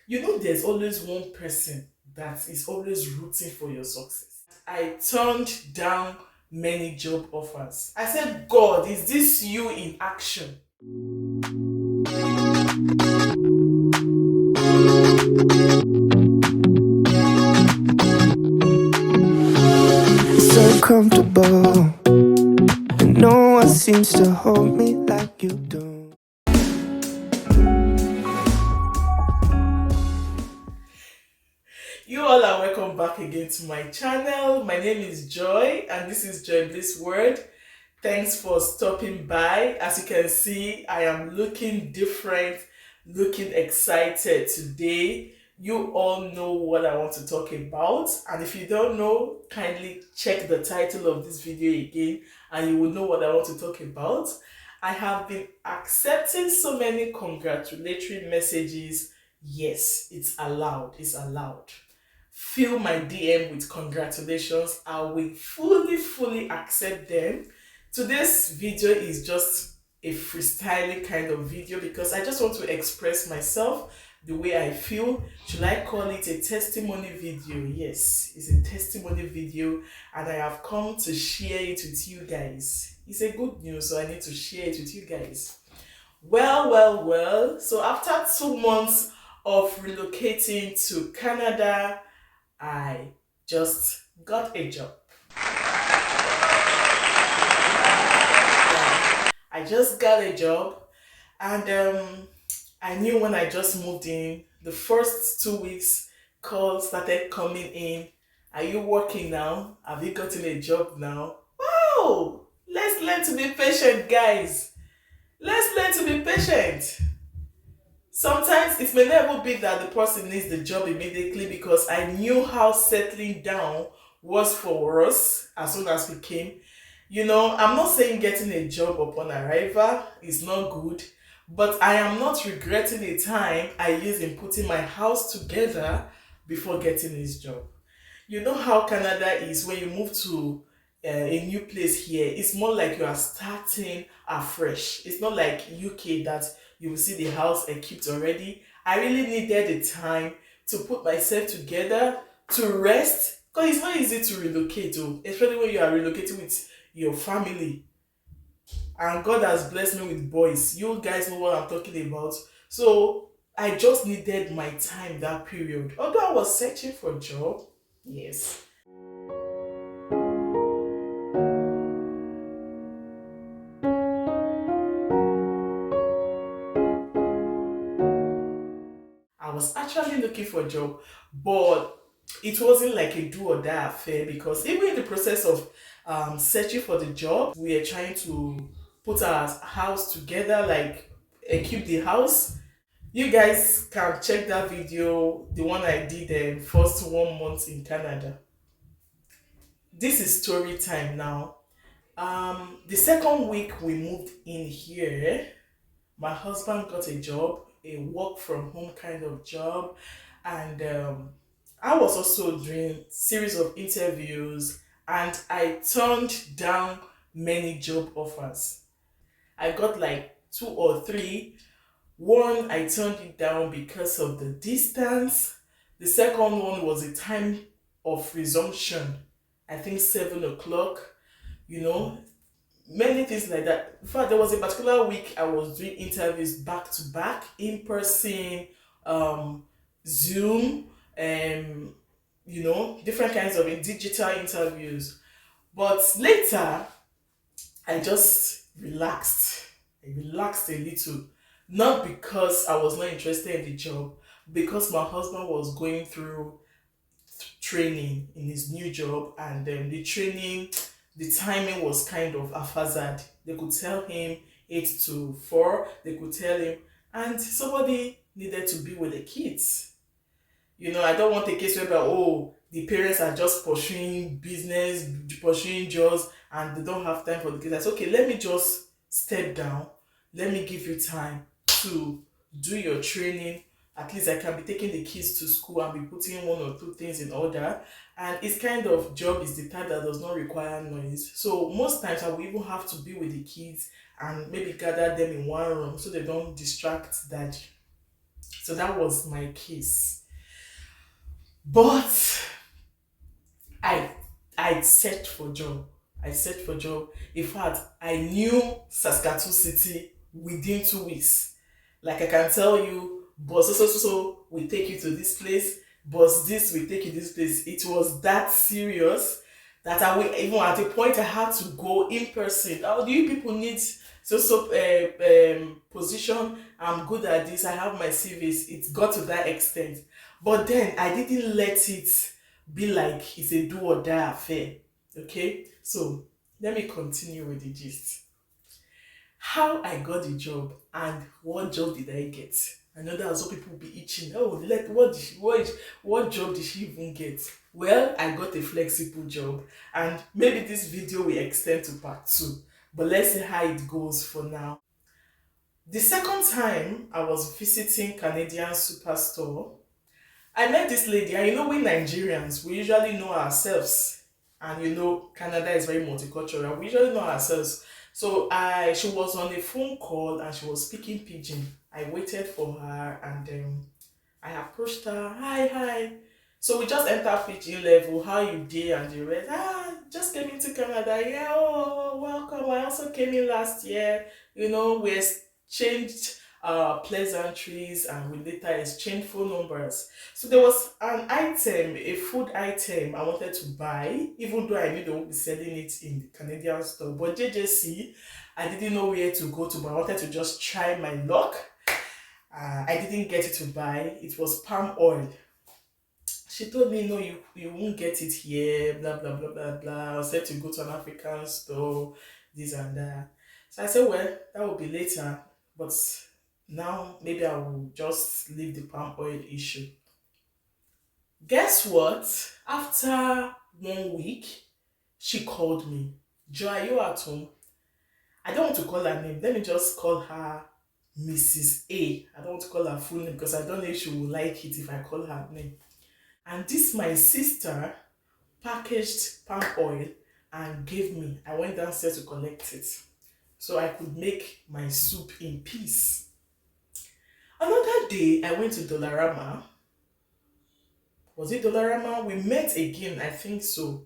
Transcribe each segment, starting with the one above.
You know, there's always one person that is always rooting for your success. I turned down many job offers. I said, God, is this you in action? So comfortable, and no one seems to hold me like you do. You all are welcome back again to my channel. My name is Joy, and this is Joy Bliss Word. Thanks for stopping by. As you can see, I am looking different, looking excited today. You all know what I want to talk about, and if you don't know, kindly check the title of this video again and you will know what I want to talk about. I have been accepting so many congratulatory messages. Yes, it's allowed. It's allowed. Fill my DM with congratulations. I will fully accept them. Today's video is just a freestyling kind of video because I just want to express myself the way I feel. Should I call it a testimony video? Yes, it's a testimony video, and I have come to share it with you guys. It's a good news, so I need to share it with you guys. Well. So after 2 months of relocating to Canada, I just got a job. I just got a job, and I knew when I just moved in, the first 2 weeks calls started coming in. Are you working now? Have you gotten a job now? Wow! Let's learn to be patient, guys. Let's learn to be patient. Sometimes it may never be that the person needs the job immediately, because I knew how settling down was for us as soon as we came. You know, I'm not saying getting a job upon arrival is not good, but I am not regretting the time I used in putting my house together before getting this job. You know how Canada is when you move to a new place here. It's more like you are starting afresh. It's not like UK that you will see the house equipped already. I really needed the time to put myself together, to rest, because it's not easy to relocate, especially when you are relocating with your family. And God has blessed me with boys. You guys know what I'm talking about. So I just needed my time that period. Although I was searching for a job, yes. I was actually looking for a job, but it wasn't like a do or die affair, because even in the process of searching for the job, we are trying to put our house together, like equip the house. You guys can check that video, the one I did first 1 month in Canada. This is story time now. The second week we moved in here, my husband got a job, a work from home kind of job, and I was also doing series of interviews, and I turned down many job offers. I got like two or three. One, I turned it down because of the distance. The second one was the time of resumption. I think 7 o'clock, you know, many things like that. In fact, there was a particular week I was doing interviews back to back, in person, um, Zoom, and different kinds of digital interviews. But later, I just relaxed. I relaxed a little, not because I was not interested in the job, because my husband was going through training in his new job, and the training, the timing was kind of haphazard. They could tell him 8 to 4, they could tell him, and somebody needed to be with the kids. I don't want a case where the parents are just pursuing business, pursuing jobs, and they don't have time for the kids. I said, okay, let me just step down, let me give you time to do your training. At least I can be taking the kids to school and be putting one or two things in order. And it's kind of job is the type that does not require noise. So most times I will even have to be with the kids and maybe gather them in one room so they don't distract daddy. So that was my case. But I I searched for job. I searched for job. In fact, I knew Saskatooncity within 2 weeks. Like I can tell you, boss so will take you to this place, boss this will take you this place. It was that serious that I will even at a point I had to go in person. How do you people need position? I'm good at this. I have my CVs. It got to that extent. But then I didn't let it be like it's a do or die affair. Okay, so let me continue with the gist. How I got the job and what job did I get? I know that some people will be itching. Oh, what job did she even get? Well, I got a flexible job, and maybe this video will extend to part two. But let's see how it goes for now. The second time I was visiting Canadian Superstore, I met this lady, and we Nigerians, we usually know ourselves. And Canada is very multicultural. We usually know ourselves. So she was on a phone call and she was speaking pidgin. I waited for her and I approached her. Hi, hi. So we just entered pidgin level. How you dey and the rest? Just came into Canada. Yeah, oh, welcome. I also came in last year. We exchanged pleasantries and we later exchanged phone numbers. So there was an item, a food item I wanted to buy, even though I knew they won't be selling it in the Canadian store. But JJC, I didn't know where to go to, but I wanted to just try my luck. I didn't get it to buy. It was palm oil. She told me, no, you won't get it here, blah, blah, blah, blah, blah. I was said to go to an African store, this and that. So I said, well, that will be later. But now maybe I will just leave the palm oil issue. Guess what? After 1 week, she called me. Joy, are you at home? I don't want to call her name. Let me just call her Mrs. A. I don't want to call her full name because I don't know if she will like it if I call her name. And this my sister packaged palm oil and gave me. I went downstairs to collect it so I could make my soup in peace. Another day, I went to Dollarama. Was it Dollarama? We met again, I think so.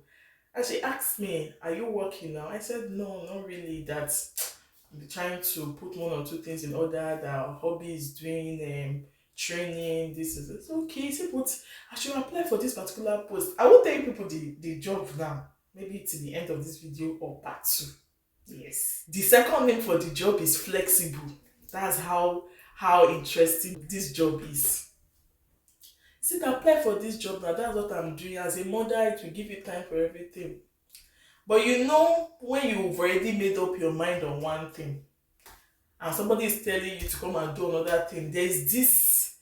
And she asked me, are you working now? I said, no, not really. That's I'm trying to put one or two things in order. That our hobby is doing training. This is it's okay. See, but I should apply for this particular post. I will tell you people the job now. Maybe till the end of this video or part two. Yes. The second name for the job is flexible. That's how interesting this job is. See, apply for this job now. That's what I'm doing. As a mother, it will give you time for everything. But when you've already made up your mind on one thing, and somebody is telling you to come and do another thing, there's this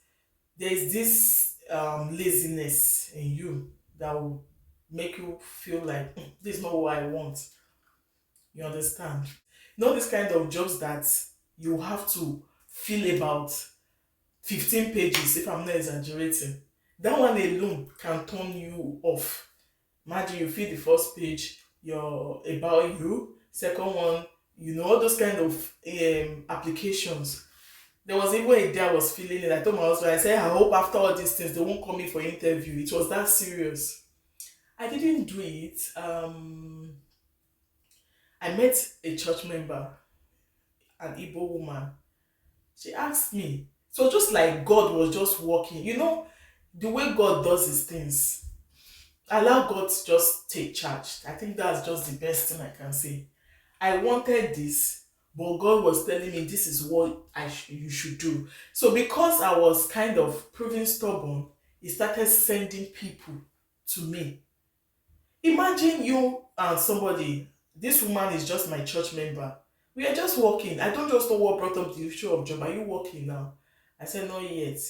laziness in you that will make you feel like this is not what I want. You understand? This kind of jobs that you have to fill about 15 pages, if I'm not exaggerating. That one alone can turn you off. Imagine you fill the first page, you're about you. Second one, all those kind of applications. There was even a day I was feeling it. I told my husband, I said, I hope after all these things, they won't call me for interview. It was that serious. I didn't do it. I met a church member, an Igbo woman. She asked me. So just like God was just working, the way God does his things, allow God to just take charge. I think that's just the best thing I can say. I wanted this, but God was telling me this is what you should do. So because I was kind of proving stubborn, he started sending people to me. Imagine you and somebody, this woman is just my church member. We are just working. I don't just know what brought up the issue of job. Are you working now? I said, not yet. He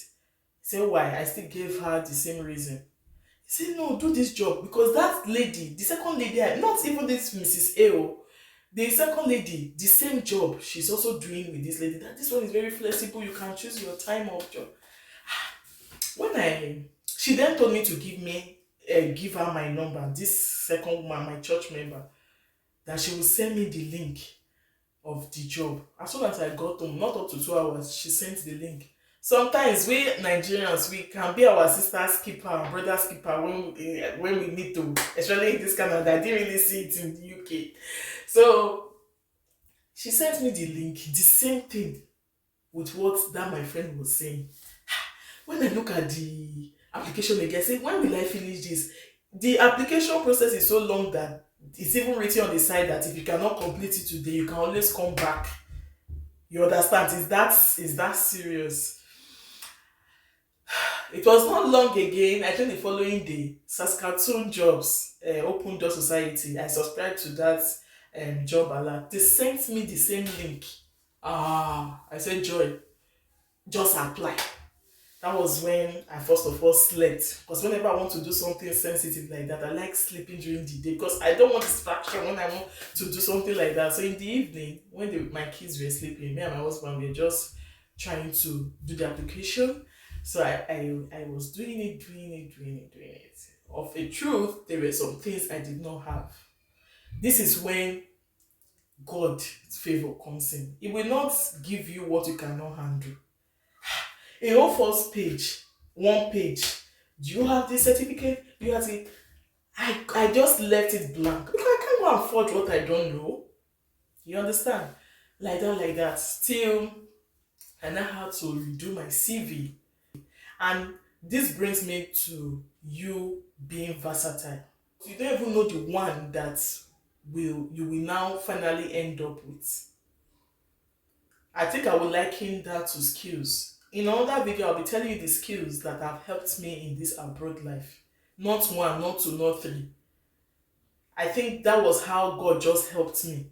said, why? I still gave her the same reason. He said, no, do this job. Because that lady, the second lady, not even this Mrs. A, the second lady, the same job she's also doing with this lady. That this one is very flexible. You can choose your time of job. She then told me to give her my number, this second woman, my church member, that she will send me the link of the job. As soon as I got home, not up to 2 hours, she sent the link. Sometimes we Nigerians we can be our sister's keeper, our brother's keeper when we need to, especially in this Canada. I didn't really see it in the UK. So she sent me the link, the same thing with what that my friend was saying. When I look at the application again, I say, when will I finish this? The application process is so long that it's even written on the side that if you cannot complete it today, you can always come back. You understand? Is that serious? It was not long again. I think the following day, Saskatoon Jobs, Open Door Society. I subscribed to that job alert. They sent me the same link. I said, Joy, just apply. That was when I first of all slept. Because whenever I want to do something sensitive like that, I like sleeping during the day because I don't want distraction when I want to do something like that. So in the evening, when my kids were sleeping, me and my husband were just trying to do the application. So I was doing it. Of a truth, there were some things I did not have. This is when God's favor comes in. It will not give you what you cannot handle. A whole first page, one page. Do you have this certificate? Do you have it? I just left it blank because I can't go and forge what I don't know. You understand? Like that. Still, I now had to redo my CV. And this brings me to you being versatile. You don't even know the one that you will now finally end up with. I think I would liken that to skills. In another video, I'll be telling you the skills that have helped me in this abroad life. Not one, not two, not three. I think that was how God just helped me.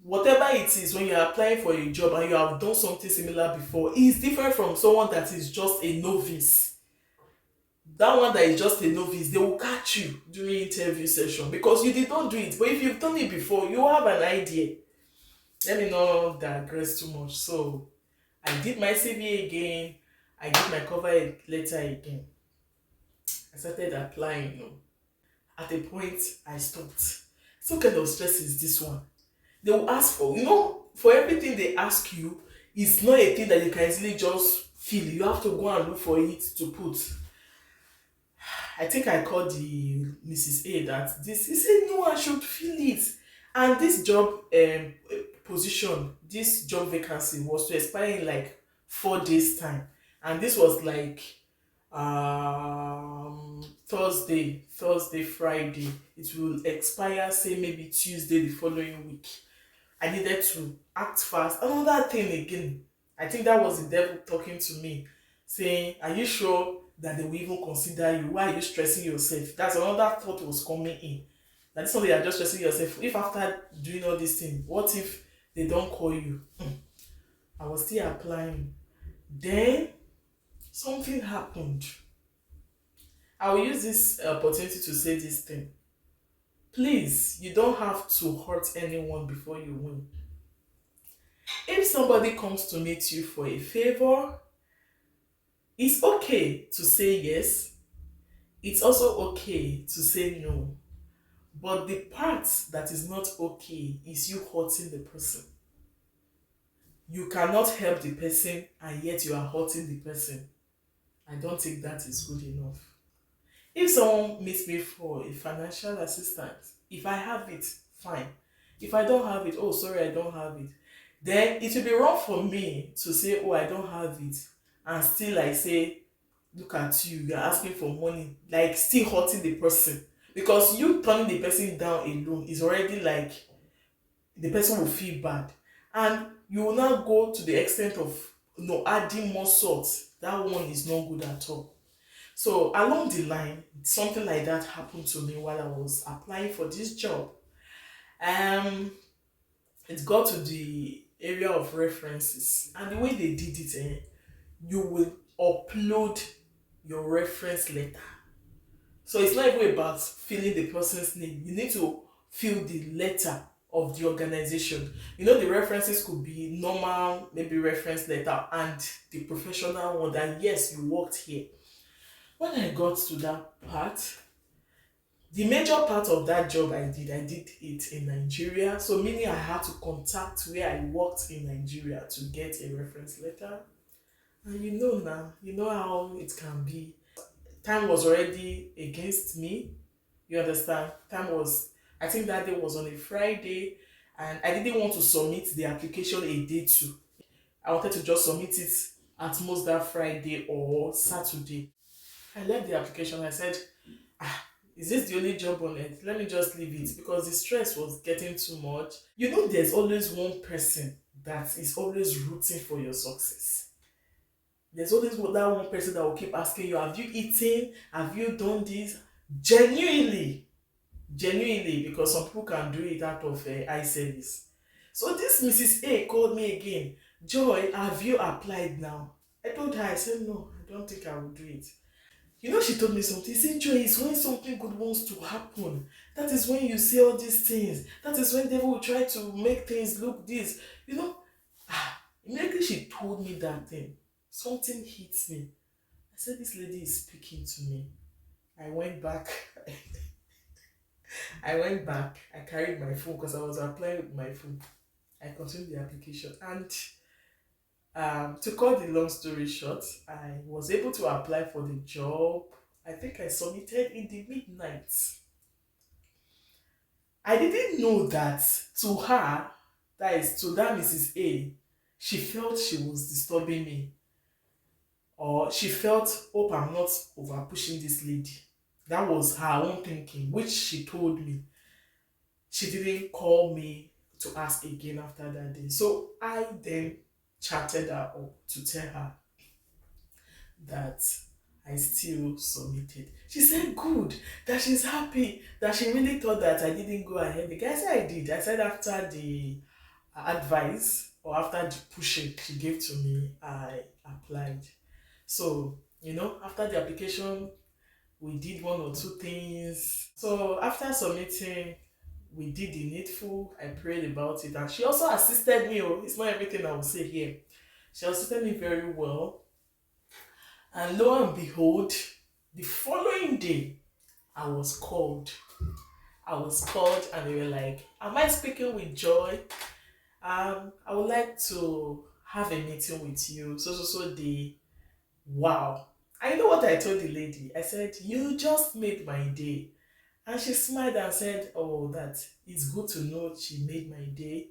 Whatever it is, when you're applying for a job and you have done something similar before, it's different from someone that is just a novice. That one that is just a novice, they will catch you during interview session because you did not do it. But if you've done it before, you have an idea. Let me not digress too much. So I did my CV again. I did my cover letter again. I started applying. At a point, I stopped. What kind of stress is this one? They will ask for everything they ask you, it's not a thing that you can easily just fill. You have to go and look for it to put. I think I called the Mrs. A that he said no, I should fill it. And this job position, this job vacancy was to expire in like 4 days time. And this was like Thursday, Friday. It will expire, say maybe Tuesday the following week. I needed to act fast. Another thing again, I think that was the devil talking to me, saying, are you sure that they will even consider you? Why are you stressing yourself? That's another thought was coming in. That this one, you are just stressing yourself. If after doing all these things, what if they don't call you? I was still applying. Then something happened. I will use this opportunity to say this thing. Please, you don't have to hurt anyone before you win. If somebody comes to meet you for a favor, it's okay to say yes. It's also okay to say no. But the part that is not okay is you hurting the person. You cannot help the person and yet you are hurting the person. I don't think that is good enough. If someone meets me for a financial assistance, if I have it, fine. If I don't have it, oh, sorry, I don't have it. Then it will be wrong for me to say, oh, I don't have it. And still I say, look at you, you're asking for money. Like still hurting the person. Because you turning the person down alone is already like, the person will feel bad. And you will now go to the extent of adding more salt. That one is not good at all. So along the line, something like that happened to me while I was applying for this job. It got to the area of references, and the way they did it, you will upload your reference letter. So it's not even about filling the person's name. You need to fill the letter of the organization. The references could be normal, maybe reference letter, and the professional one that yes, you worked here. When I got to that part, the major part of that job I did it in Nigeria. So meaning I had to contact where I worked in Nigeria to get a reference letter. And you know now, you know how it can be. Time was already against me. You understand? Time was, I think that day was on a Friday, and I didn't want to submit the application a day too. I wanted to just submit it at most that Friday or Saturday. I left the application. I said, ah, is this the only job on it? Let me just leave it because the stress was getting too much. You know, there's always one person that is always rooting for your success. There's always that one person that will keep asking you, have you eaten? Have you done this? Genuinely, genuinely, because some people can do it out of eye service. So this Mrs. A called me again. Joy, have you applied now? I told her, I said, no, I don't think I will do it. You know, she told me something. She said, Joy, it's when something good wants to happen. That is when you see all these things. That is when devil will try to make things look this. You know, immediately she told me that thing. Something hits me. I said, this lady is speaking to me. I went back. I carried my phone because I was applying with my phone. I continued the application. And to cut the long story short, I was able to apply for the job. I think I submitted in the midnight. I didn't know that to her, that is to that Mrs. A, she felt she was disturbing me. Or she felt, hope I'm not over pushing this lady. That was her own thinking, which she told me. She didn't call me to ask again after that day. So I then chatted her up to tell her that I still submitted. She said, good, that she's happy, that she really thought that I didn't go ahead. The guy said I did. I said after the advice or after the pushing she gave to me, I applied. So, you know, after the application, we did one or two things. So after submitting, we did the needful. I prayed about it, and she also assisted me. Oh, it's not everything I will say here. She assisted me very well. And lo and behold, the following day, I was called. And they were like, am I speaking with Joy? I would like to have a meeting with you. So the wow. I know what I told the lady. I said, you just made my day. And she smiled and said, oh, that it's good to know she made my day.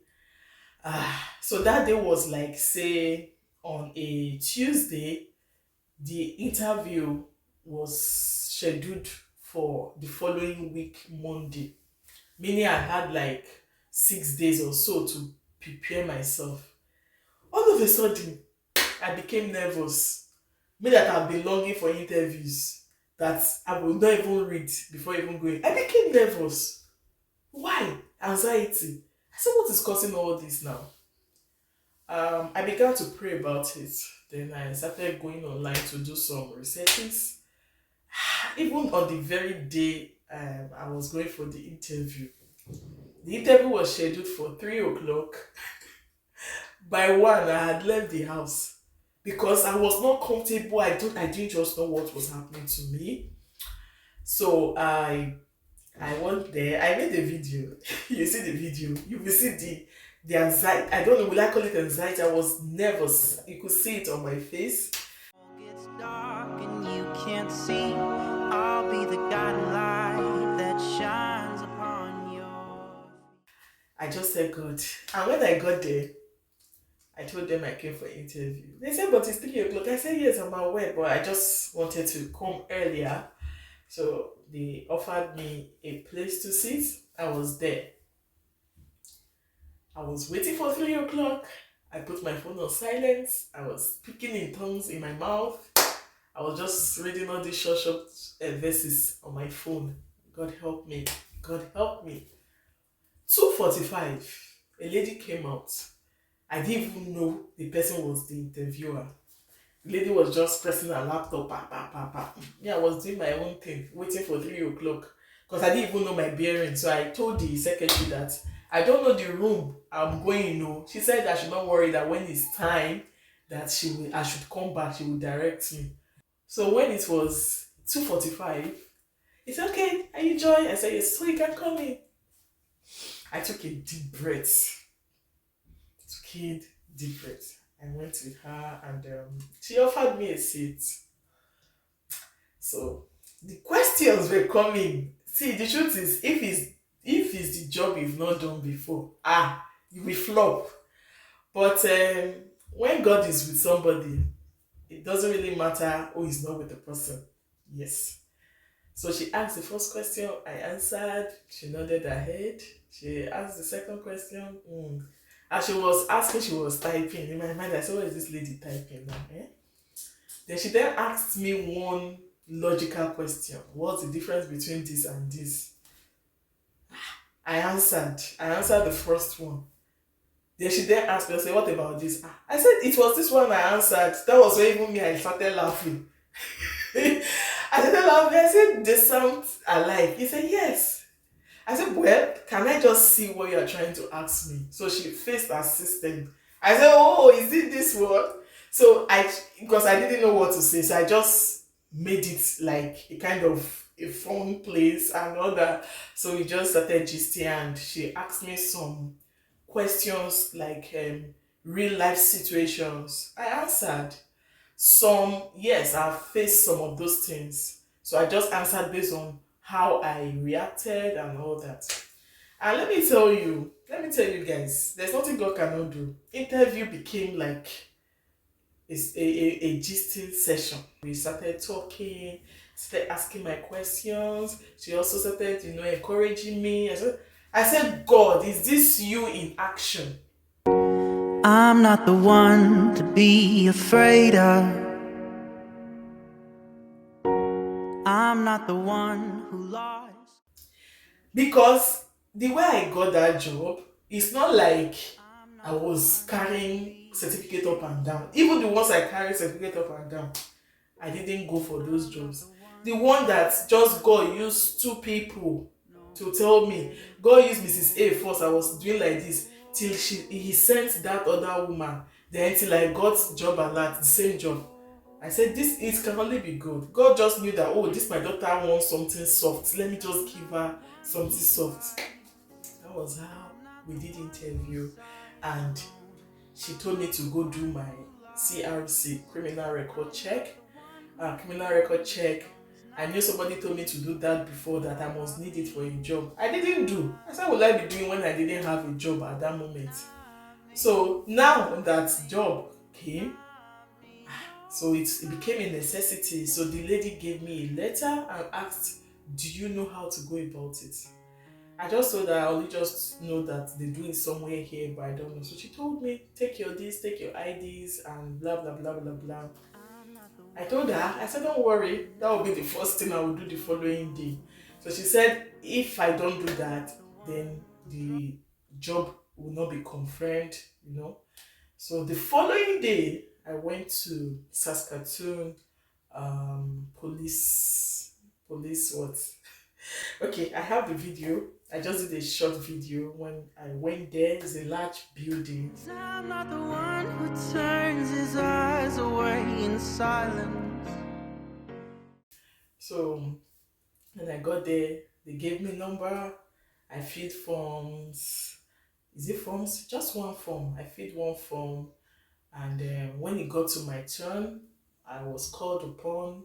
So that day was like, say, on a Tuesday, the interview was scheduled for the following week, Monday. Meaning I had like 6 days or so to prepare myself. All of a sudden, I became nervous. Me that I've been longing for interviews that I will not even read before even going. I became nervous. Why? Anxiety. I said, what is causing all this now? I began to pray about it. Then I started going online to do some researches. Even on the very day I was going for the interview was scheduled for 3 o'clock. By 1, I had left the house because I was not comfortable. I didn't just know what was happening to me. So I went there. I made a video. You see the video. You will see the anxiety. I don't know. Will I call it anxiety? I was nervous. You could see it on my face. Gets dark and you can't see. I'll be the guiding light that shines upon your. I just said God. And when I got there, I told them I came for an interview. They said, but it's 3 o'clock. I said, yes, I'm aware, but I just wanted to come earlier. So they offered me a place to sit. I was there. I was waiting for 3 o'clock. I put my phone on silence. I was speaking in tongues in my mouth. I was just reading all these short verses on my phone. God help me. God help me. 2:45, a lady came out. I didn't even know the person was the interviewer. The lady was just pressing her laptop. Pa, pa, pa, pa. Me, I was doing my own thing, waiting for 3 o'clock. Because I didn't even know my bearing. So I told the secretary that I don't know the room I'm going. No. She said I should not worry, that when it's time that I should come back, she will direct me. So when it was 2:45, he said, okay, are you Joy? I said, yes, so you can come in. I took a deep breath. I went with her and she offered me a seat. So the questions were coming. See, the truth is, if it's the job you've not done before, you will flop. But when God is with somebody, it doesn't really matter who is not with the person. Yes. So she asked the first question, I answered, she nodded her head. She asked the second question. As she was asking, she was typing. In my mind, I said, what is this lady typing now? Then she then asked me one logical question. What's the difference between this and this? I answered the first one. Then she then asked me, I said, what about this? I said, it was this one I answered. That was when even me, I started laughing. I started laughing. I said, they sound alike. He said, yes. I said, well, can I just see what you're trying to ask me? So she faced her assistant. I said, oh, is it this one? So because I didn't know what to say, so I just made it like a kind of a fun place and all that. So we just started gisting and she asked me some questions like real life situations. I answered. Some, yes, I've faced some of those things. So I just answered based on how I reacted and all that. And let me tell you guys, there's nothing God cannot do. Interview became like a gisting session. We started talking, started asking my questions. She also started, encouraging me. I said, God, is this you in action? I'm not the one to be afraid of. I'm not the one who lost. Because the way I got that job, it's not like I was carrying certificate up and down. Even the ones I carry certificate up and down, I didn't go for those jobs. The one that just God used two people to tell me, God used Mrs. A first. I was doing like this till he sent that other woman. Then till I got job alert, the same job. I said, this it can only be good. God just knew that, oh, this my daughter wants something soft. Let me just give her something soft. That was how we did interview. And she told me to go do my CRC, criminal record check. Criminal record check. I knew somebody told me to do that before, that I must need it for a job. I didn't do. I said, what would I be doing when I didn't have a job at that moment? So now that job came, so it became a necessity. So the lady gave me a letter and asked, do you know how to go about it? I just told her I only just know that they do it somewhere here, but I don't know. So she told me, take your this, take your IDs and blah, blah, blah, blah, blah. I told her, I said, don't worry, that will be the first thing I will do the following day. So she said, if I don't do that, then the job will not be confirmed. So the following day, I went to Saskatoon police what? Okay, I have the video. I just did a short video when I went there. It's a large building. I'm not the one who turns his eyes away in silence. So when I got there, they gave me number. I filled forms. Is it forms? Just one form. I filled one form. And when it got to my turn, I was called upon.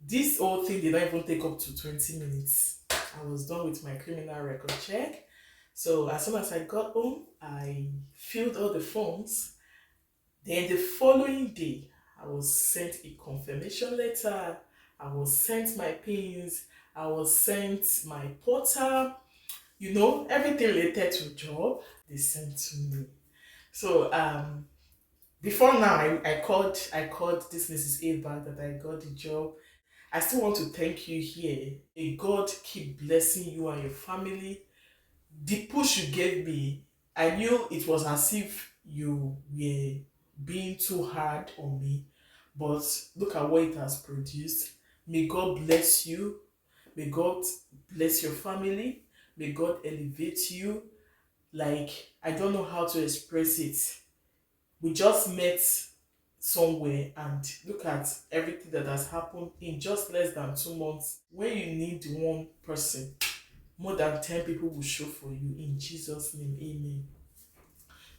This whole thing did not even take up to 20 minutes. I was done with my criminal record check. So as soon as I got home, I filled all the forms. Then the following day, I was sent a confirmation letter. I was sent my pins. I was sent my portal. Everything related to job, they sent to me. So before now, I called this Mrs. A back that I got the job. I still want to thank you here. May God keep blessing you and your family. The push you gave me, I knew it was as if you were being too hard on me, but look at what it has produced. May God bless you. May God bless your family. May God elevate you. Like, I don't know how to express it. We just met somewhere and look at everything that has happened in just less than 2 months. When you need one person, more than 10 people will show for you. In Jesus' name, amen.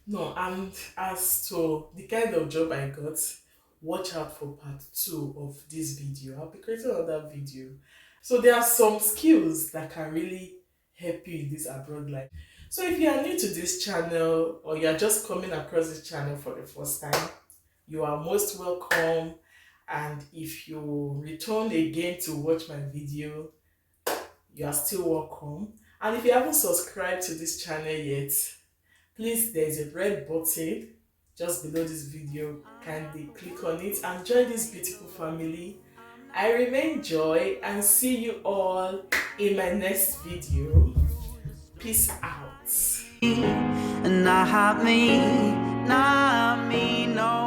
No, and as to the kind of job I got, watch out for part two of this video. I'll be creating another video. So there are some skills that can really help you in this abroad life. So if you are new to this channel or you are just coming across this channel for the first time, you are most welcome. And if you return again to watch my video, you are still welcome. And if you haven't subscribed to this channel yet, please, there is a red button just below this video. Kindly click on it and join this beautiful family. I remain Joy and see you all in my next video. Peace out. And not me, not me, no.